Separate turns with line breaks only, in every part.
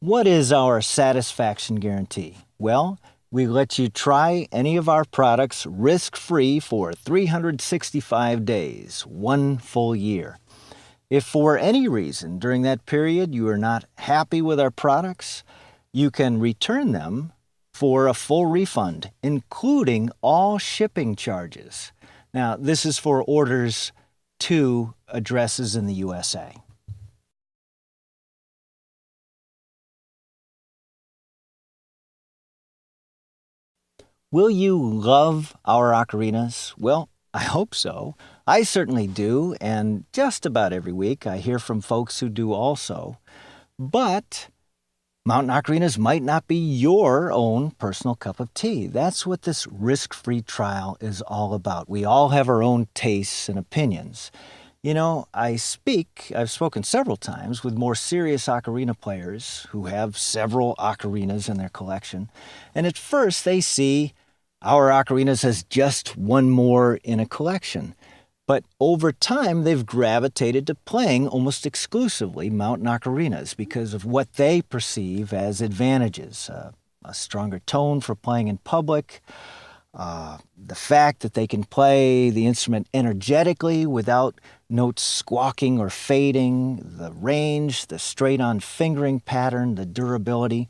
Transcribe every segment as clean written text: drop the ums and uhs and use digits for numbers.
What is our satisfaction guarantee? Well, we let you try any of our products risk-free for 365 days, 1 full year. If for any reason during that period you are not happy with our products, you can return them for a full refund, including all shipping charges. Now, this is for orders to addresses in the USA. Will you love our ocarinas? Well, I hope so. I certainly do, and just about every week I hear from folks who do also. But Mountain Ocarinas might not be your own personal cup of tea. That's what this risk-free trial is all about. We all have our own tastes and opinions. You know, I've spoken several times with more serious ocarina players who have several ocarinas in their collection, and at first they see our ocarinas as just one more in a collection. But over time, they've gravitated to playing almost exclusively mountain ocarinas because of what they perceive as advantages. A stronger tone for playing in public, the fact that they can play the instrument energetically without notes squawking or fading, the range, the straight-on fingering pattern, the durability.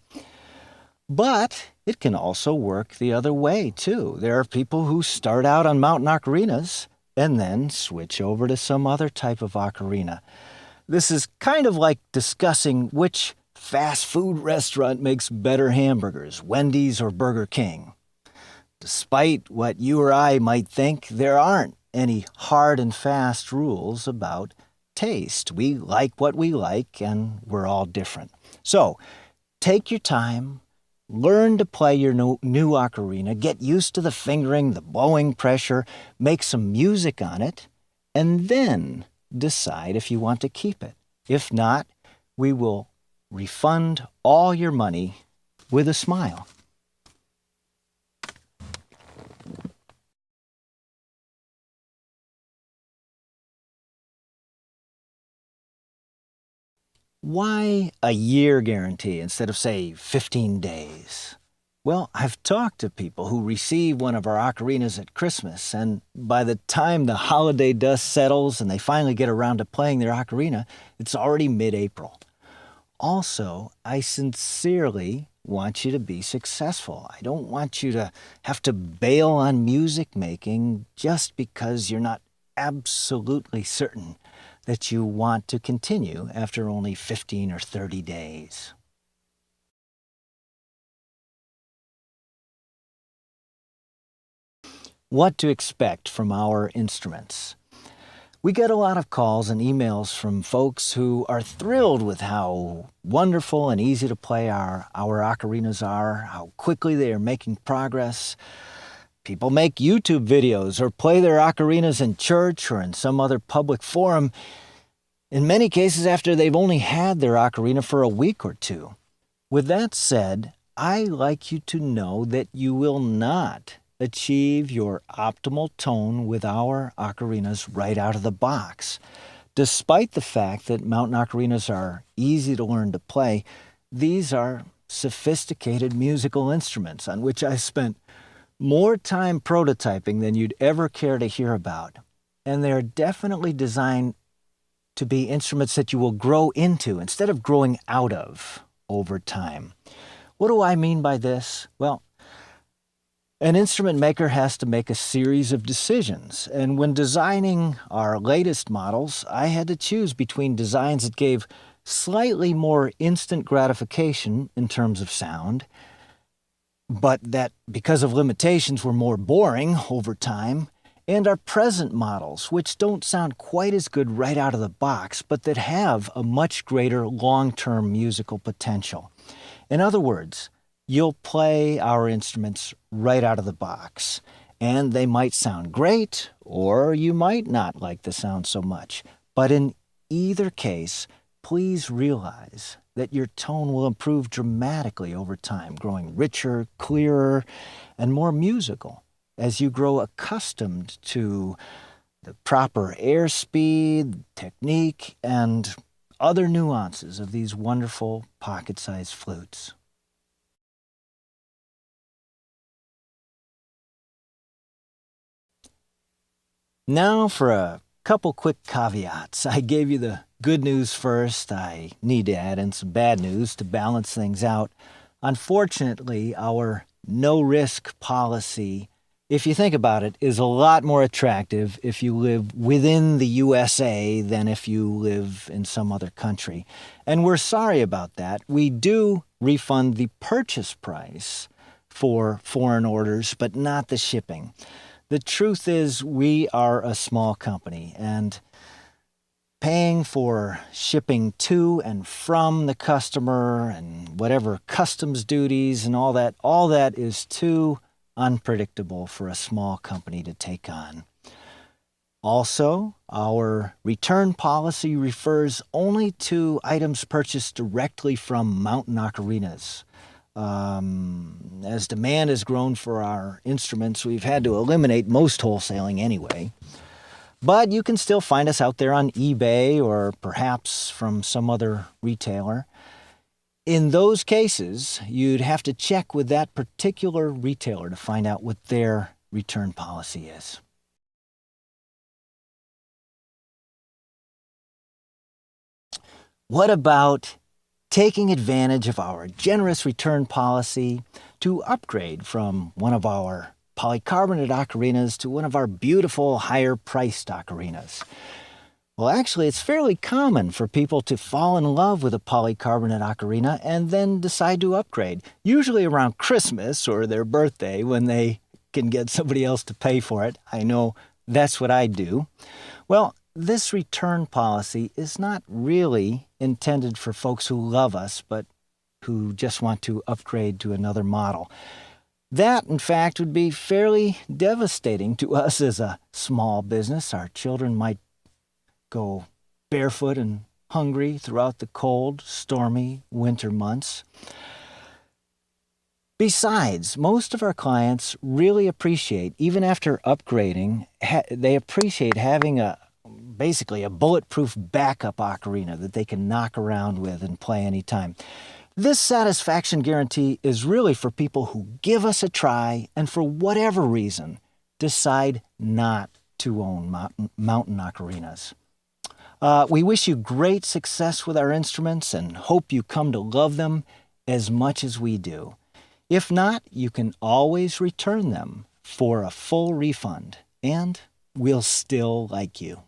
But it can also work the other way, too. There are people who start out on mountain ocarinas and then switch over to some other type of ocarina. This is kind of like discussing which fast food restaurant makes better hamburgers, Wendy's or Burger King. Despite what you or I might think, there aren't any hard and fast rules about taste. We like what we like, and we're all different. So, take your time. Learn to play your new ocarina, get used to the fingering, the blowing pressure, make some music on it, and then decide if you want to keep it. If not, we will refund all your money with a smile. Why a year guarantee instead of, say, 15 days? Well, I've talked to people who receive one of our ocarinas at Christmas, and by the time the holiday dust settles and they finally get around to playing their ocarina, it's already mid-April. Also, I sincerely want you to be successful. I don't want you to have to bail on music making just because you're not absolutely certain that you want to continue after only 15 or 30 days. What to expect from our instruments? We get a lot of calls and emails from folks who are thrilled with how wonderful and easy to play our ocarinas are, how quickly they are making progress. People make YouTube videos or play their ocarinas in church or in some other public forum, in many cases after they've only had their ocarina for a week or two. With that said, I like you to know that you will not achieve your optimal tone with our ocarinas right out of the box. Despite the fact that mountain ocarinas are easy to learn to play, these are sophisticated musical instruments on which I spent more time prototyping than you'd ever care to hear about. And they're definitely designed to be instruments that you will grow into instead of growing out of over time. What do I mean by this? Well, an instrument maker has to make a series of decisions. And when designing our latest models, I had to choose between designs that gave slightly more instant gratification in terms of sound, but that, because of limitations, were more boring over time, and our present models, which don't sound quite as good right out of the box, but that have a much greater long-term musical potential. In other words, you'll play our instruments right out of the box, and they might sound great, or you might not like the sound so much. But in either case, please realize that your tone will improve dramatically over time, growing richer, clearer, and more musical as you grow accustomed to the proper airspeed, technique, and other nuances of these wonderful pocket-sized flutes. Now for a couple quick caveats. I gave you the good news first. I need to add in some bad news to balance things out. Unfortunately, our no-risk policy, if you think about it, is a lot more attractive if you live within the USA than if you live in some other country. And we're sorry about that. We do refund the purchase price for foreign orders, but not the shipping. The truth is we are a small company, and paying for shipping to and from the customer and whatever customs duties and all that is too unpredictable for a small company to take on. Also, our return policy refers only to items purchased directly from Mountain Ocarinas. As demand has grown for our instruments, we've had to eliminate most wholesaling anyway. But you can still find us out there on eBay or perhaps from some other retailer. In those cases, you'd have to check with that particular retailer to find out what their return policy is. What about taking advantage of our generous return policy to upgrade from one of our polycarbonate ocarinas to one of our beautiful higher-priced ocarinas? Well, actually, it's fairly common for people to fall in love with a polycarbonate ocarina and then decide to upgrade, usually around Christmas or their birthday when they can get somebody else to pay for it. I know that's what I do. Well, this return policy is not really intended for folks who love us, but who just want to upgrade to another model. That, in fact, would be fairly devastating to us as a small business. Our children might go barefoot and hungry throughout the cold, stormy winter months. Besides, most of our clients really appreciate, even after upgrading, they appreciate having basically a bulletproof backup ocarina that they can knock around with and play anytime. This satisfaction guarantee is really for people who give us a try and for whatever reason decide not to own mountain ocarinas. We wish you great success with our instruments and hope you come to love them as much as we do. If not, you can always return them for a full refund, and we'll still like you.